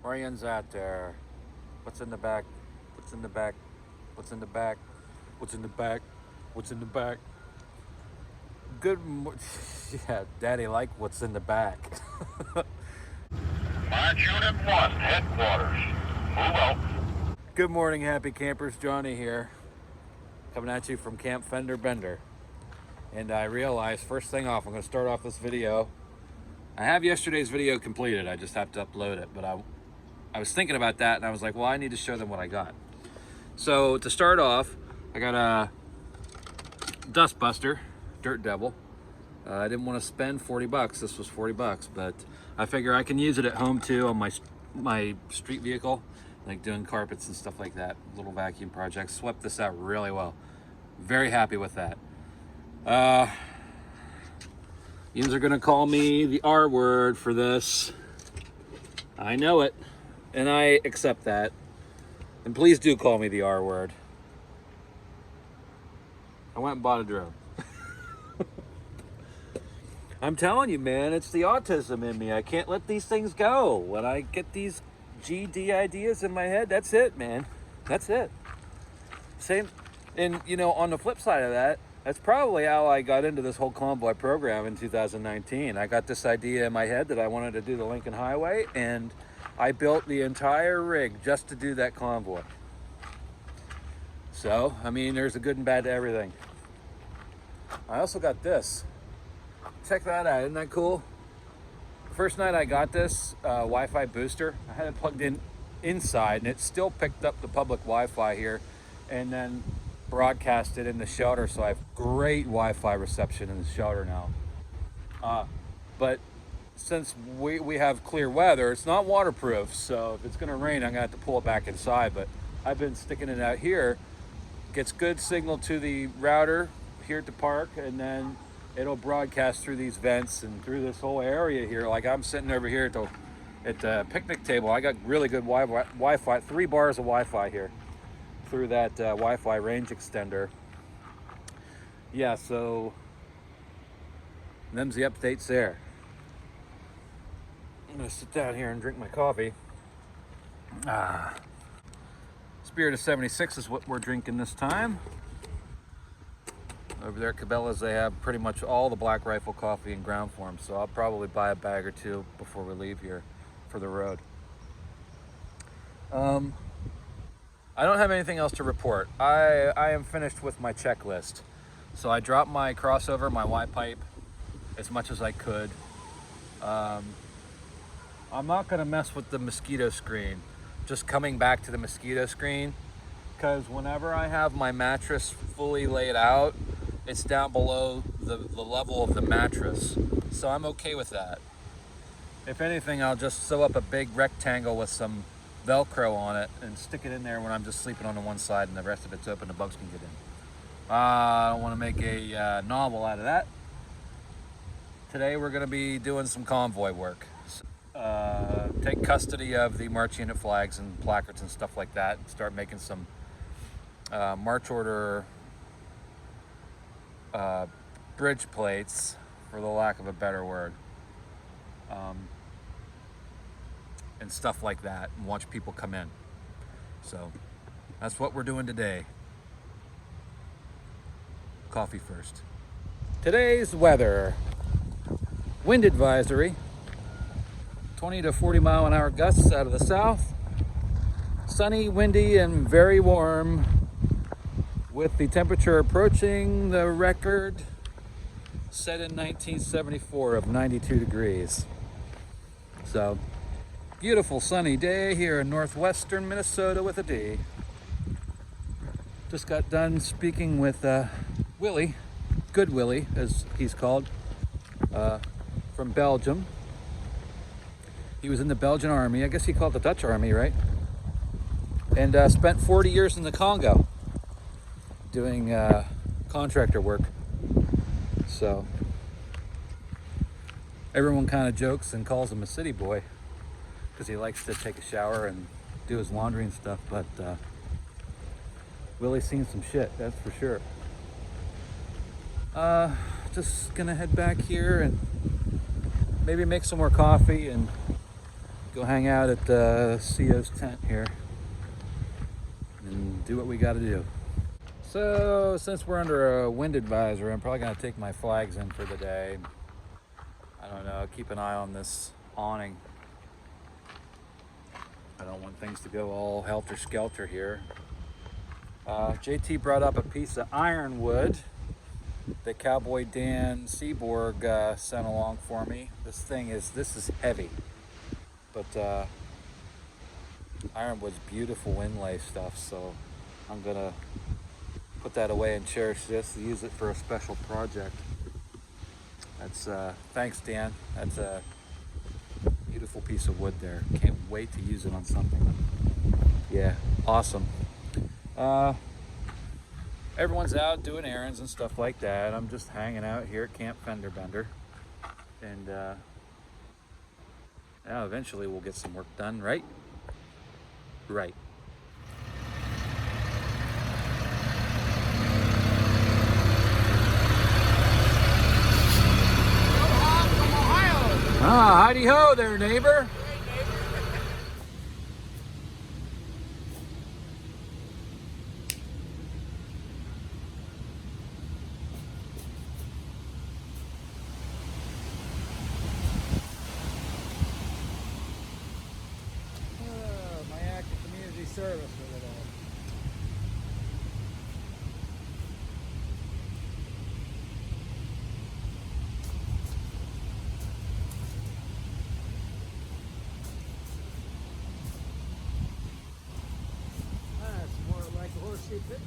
Ryan's out there. What's in the back? What's in the back? What's in the back? What's in the back? What's in the back? Yeah, Daddy like what's in the back. March Unit 1, headquarters. Move out. Good morning, happy campers. Johnny here, coming at you from Camp Fender Bender. And I realized, first thing off, I'm going to start off this video. I have yesterday's video completed. I just have to upload it. But I was thinking about that, and I was like, well, I need to show them what I got. So to start off, I got a Dust Buster, Dirt Devil. I didn't want to spend 40 bucks. This was 40 bucks, but I figure I can use it at home too on my street vehicle, like doing carpets and stuff like that, little vacuum projects. Swept this out really well. Very happy with that. Yous are gonna call me the R word for this. I know it, and I accept that. And please do call me the R word. I went and bought a drone. I'm telling you, man, it's the autism in me. I can't let these things go. When I get these GD ideas in my head, that's it, man. That's it. Same, and you know, on the flip side of that, that's probably how I got into this whole convoy program in 2019. I got this idea in my head that I wanted to do the Lincoln Highway, and I built the entire rig just to do that convoy. So, I mean, there's a good and bad to everything. I also got this. Check that out, isn't that cool? First night I got this Wi-Fi booster, I had it plugged in inside, and it still picked up the public Wi-Fi here, and then broadcasted in the shelter, so I have great Wi-Fi reception in the shelter now. But since we have clear weather, it's not waterproof, so if it's gonna rain, I'm gonna have to pull it back inside, but I've been sticking it out here. Gets good signal to the router here at the park, and then it'll broadcast through these vents and through this whole area here. Like I'm sitting over here at the picnic table. I got really good Wi-Fi, 3 bars of Wi-Fi here through that Wi-Fi range extender. Yeah, so them's the updates there. I'm gonna sit down here and drink my coffee. Spirit of 76 is what we're drinking this time. Over there at Cabela's, they have pretty much all the Black Rifle coffee in ground form, so I'll probably buy a bag or two before we leave here for the road. I don't have anything else to report. I am finished with my checklist. So I dropped my crossover, my Y-pipe, as much as I could. I'm not gonna mess with the mosquito screen. Just coming back to the mosquito screen, because whenever I have my mattress fully laid out, it's down below the level of the mattress. So I'm okay with that. If anything, I'll just sew up a big rectangle with some Velcro on it and stick it in there when I'm just sleeping on the one side and the rest of it's open, the bugs can get in. I don't want to make a novel out of that. Today we're going to be doing some convoy work. Take custody of the march unit flags and placards and stuff like that, and start making some march order bridge plates, for the lack of a better word, and stuff like that, and watch people come in. So that's what we're doing today. Coffee first. Today's weather: wind advisory, 20 to 40 mile an hour gusts out of the south. Sunny, windy, and very warm, with the temperature approaching the record set in 1974 of 92 degrees. So, beautiful sunny day here in northwestern Minnesota with a D. Just got done speaking with Willie, Good Willie as he's called, from Belgium. He was in the Belgian army. I guess he called it the Dutch army, right? And spent 40 years in the Congo doing contractor work. So everyone kind of jokes and calls him a city boy because he likes to take a shower and do his laundry and stuff. But Willie's seen some shit, that's for sure. Just gonna head back here and maybe make some more coffee and go hang out at the CO's tent here and do what we got to do. So since we're under a wind advisory, I'm probably going to take my flags in for the day. I don't know, keep an eye on this awning. I don't want things to go all helter-skelter here. JT brought up a piece of ironwood that Cowboy Dan Seaborg sent along for me. This is heavy, but ironwood's beautiful inlay stuff, so I'm gonna put that away and cherish this, use it for a special project. That's thanks, Dan. That's a beautiful piece of wood there. Can't wait to use it on something. Yeah, awesome. Everyone's out doing errands and stuff like that. I'm just hanging out here at Camp Fender Bender, and now eventually we'll get some work done, right? Right. Ah, howdy ho there, neighbor. My active community service with it all. That's more like a horseshoe pitch.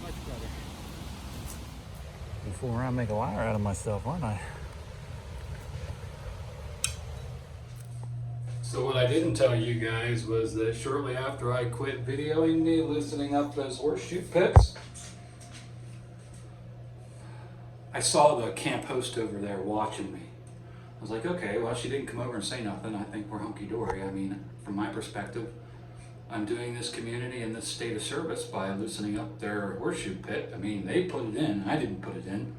Much better. Before I make a liar out of myself, aren't I? So what I didn't tell you guys was that shortly after I quit videoing me loosening up those horseshoe pits, I saw the camp host over there watching me. I was like, okay, well, she didn't come over and say nothing. I think we're hunky-dory. I mean, from my perspective, I'm doing this community in this state of service by loosening up their horseshoe pit. I mean, they put it in. I didn't put it in.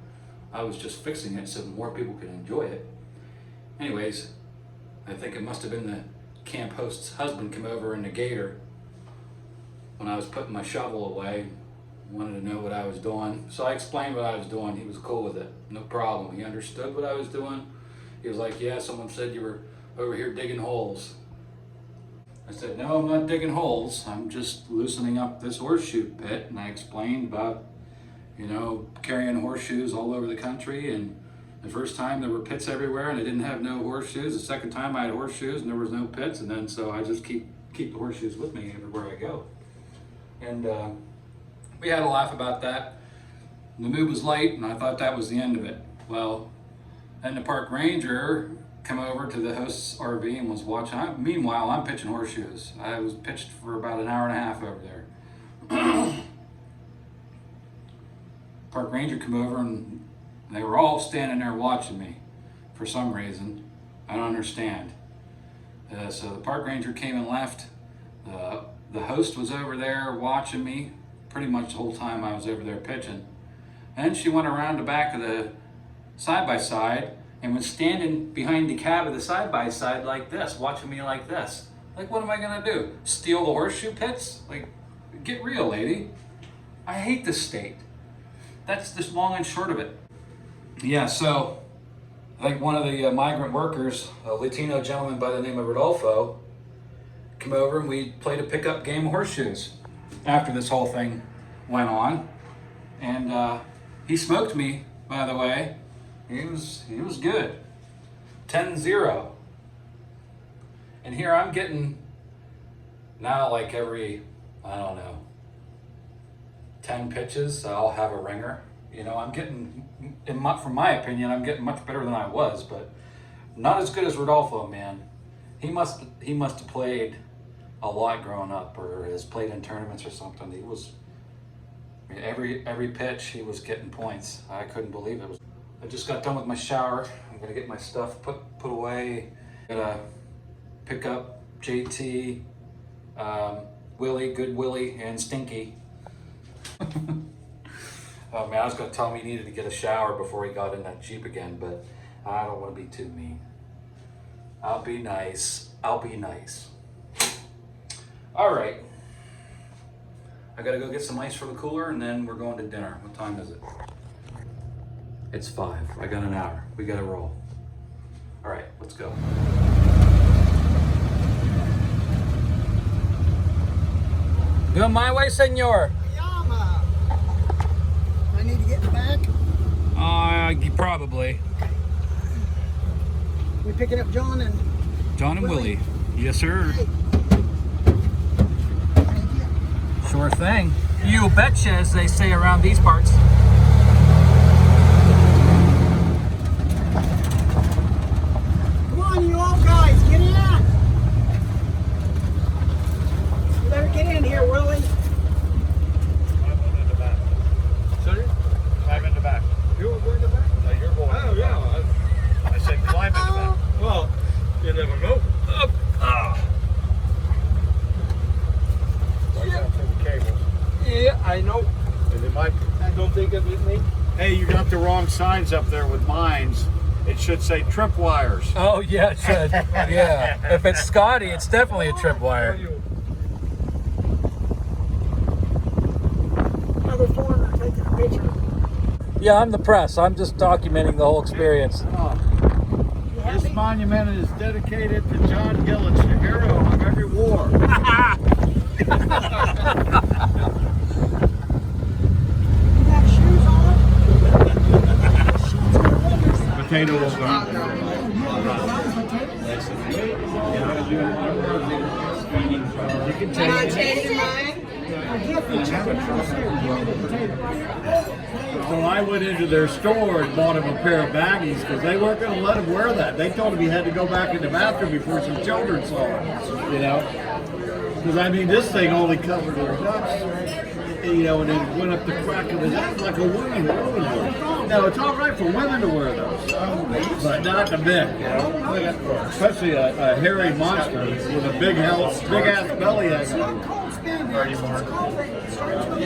I was just fixing it so more people could enjoy it. Anyways, I think it must have been the camp host's husband come over in the gator when I was putting my shovel away, wanted to know what I was doing. So I explained what I was doing. He was cool with it, no problem. He understood what I was doing. He was like, yeah, someone said you were over here digging holes. I said, no, I'm not digging holes. I'm just loosening up this horseshoe pit. And I explained about, carrying horseshoes all over the country, and the first time there were pits everywhere and I didn't have no horseshoes. The second time I had horseshoes and there was no pits, and then so I just keep the horseshoes with me everywhere I go. And we had a laugh about that. The mood was light and I thought that was the end of it. Well, then the park ranger come over to the host's RV and was watching. Meanwhile, I'm pitching horseshoes. I was pitched for about an hour and a half over there. Park ranger come over and they were all standing there watching me for some reason. I don't understand. So the park ranger came and left. The host was over there watching me pretty much the whole time I was over there pitching. And she went around the back of the side-by-side and was standing behind the cab of the side-by-side like this, watching me like this. Like, what am I gonna do? Steal the horseshoe pits? Like, get real, lady. I hate this state. That's just long and short of it. Yeah, so I think one of the migrant workers, a Latino gentleman by the name of Rodolfo, came over and we played a pickup game of horseshoes after this whole thing went on. And he smoked me, by the way. He was good. 10-0. And here I'm getting now like every, I don't know, 10 pitches, I'll have a ringer. I'm getting, from my opinion, I'm getting much better than I was, but not as good as Rodolfo, man. He must have played a lot growing up, or has played in tournaments or something. He was, every pitch he was getting points. I couldn't believe it. I just got done with my shower. I'm gonna get my stuff put away. Gotta pick up JT, Willie, Good Willie, and Stinky. Oh man, I was gonna tell him he needed to get a shower before he got in that Jeep again, but I don't want to be too mean. I'll be nice. I'll be nice. All right. I gotta go get some ice for the cooler, and then we're going to dinner. What time is it? It's 5. I got an hour. We gotta roll. All right, let's go. Going my way, senor. Yama. I need to get in the back. Probably. We picking up John and Willie. Yes, sir. Hey. Thank you. Sure thing. You betcha, as they say around these parts. Come on, you old guys, get in. You better get in here, Willie. I'm going in the back. Sorry? Climb in the back. You're going to back? No, you're going in Oh, the back. yeah. I said climb in the back. Well, you never know. Up. Watch out for the cables. Yeah, I know. And it might. I don't think it with me. Hey, you got the wrong signs up there with mines. It should say tripwires. Oh, yeah, it should. Yeah. If it's Scotty, it's definitely a tripwire. Another foreigner taking a picture. Yeah, I'm the press. I'm just documenting the whole experience. You This happy? monument is dedicated to John Gillett, the hero of every war. You got shoes on? Shoes on. Potatoes. You can take So I went into their store and bought him a pair of baggies because they weren't going to let him wear that. They told him he had to go back in the bathroom before some children saw him, you know? Because I mean, this thing only covered his guts, you know, and it went up the crack of his ass like a woman would. Now, it's all right for women to wear those, but not the men, you know? Especially a hairy monster with a big ass belly. It's not cold standing. It's cold. It starts with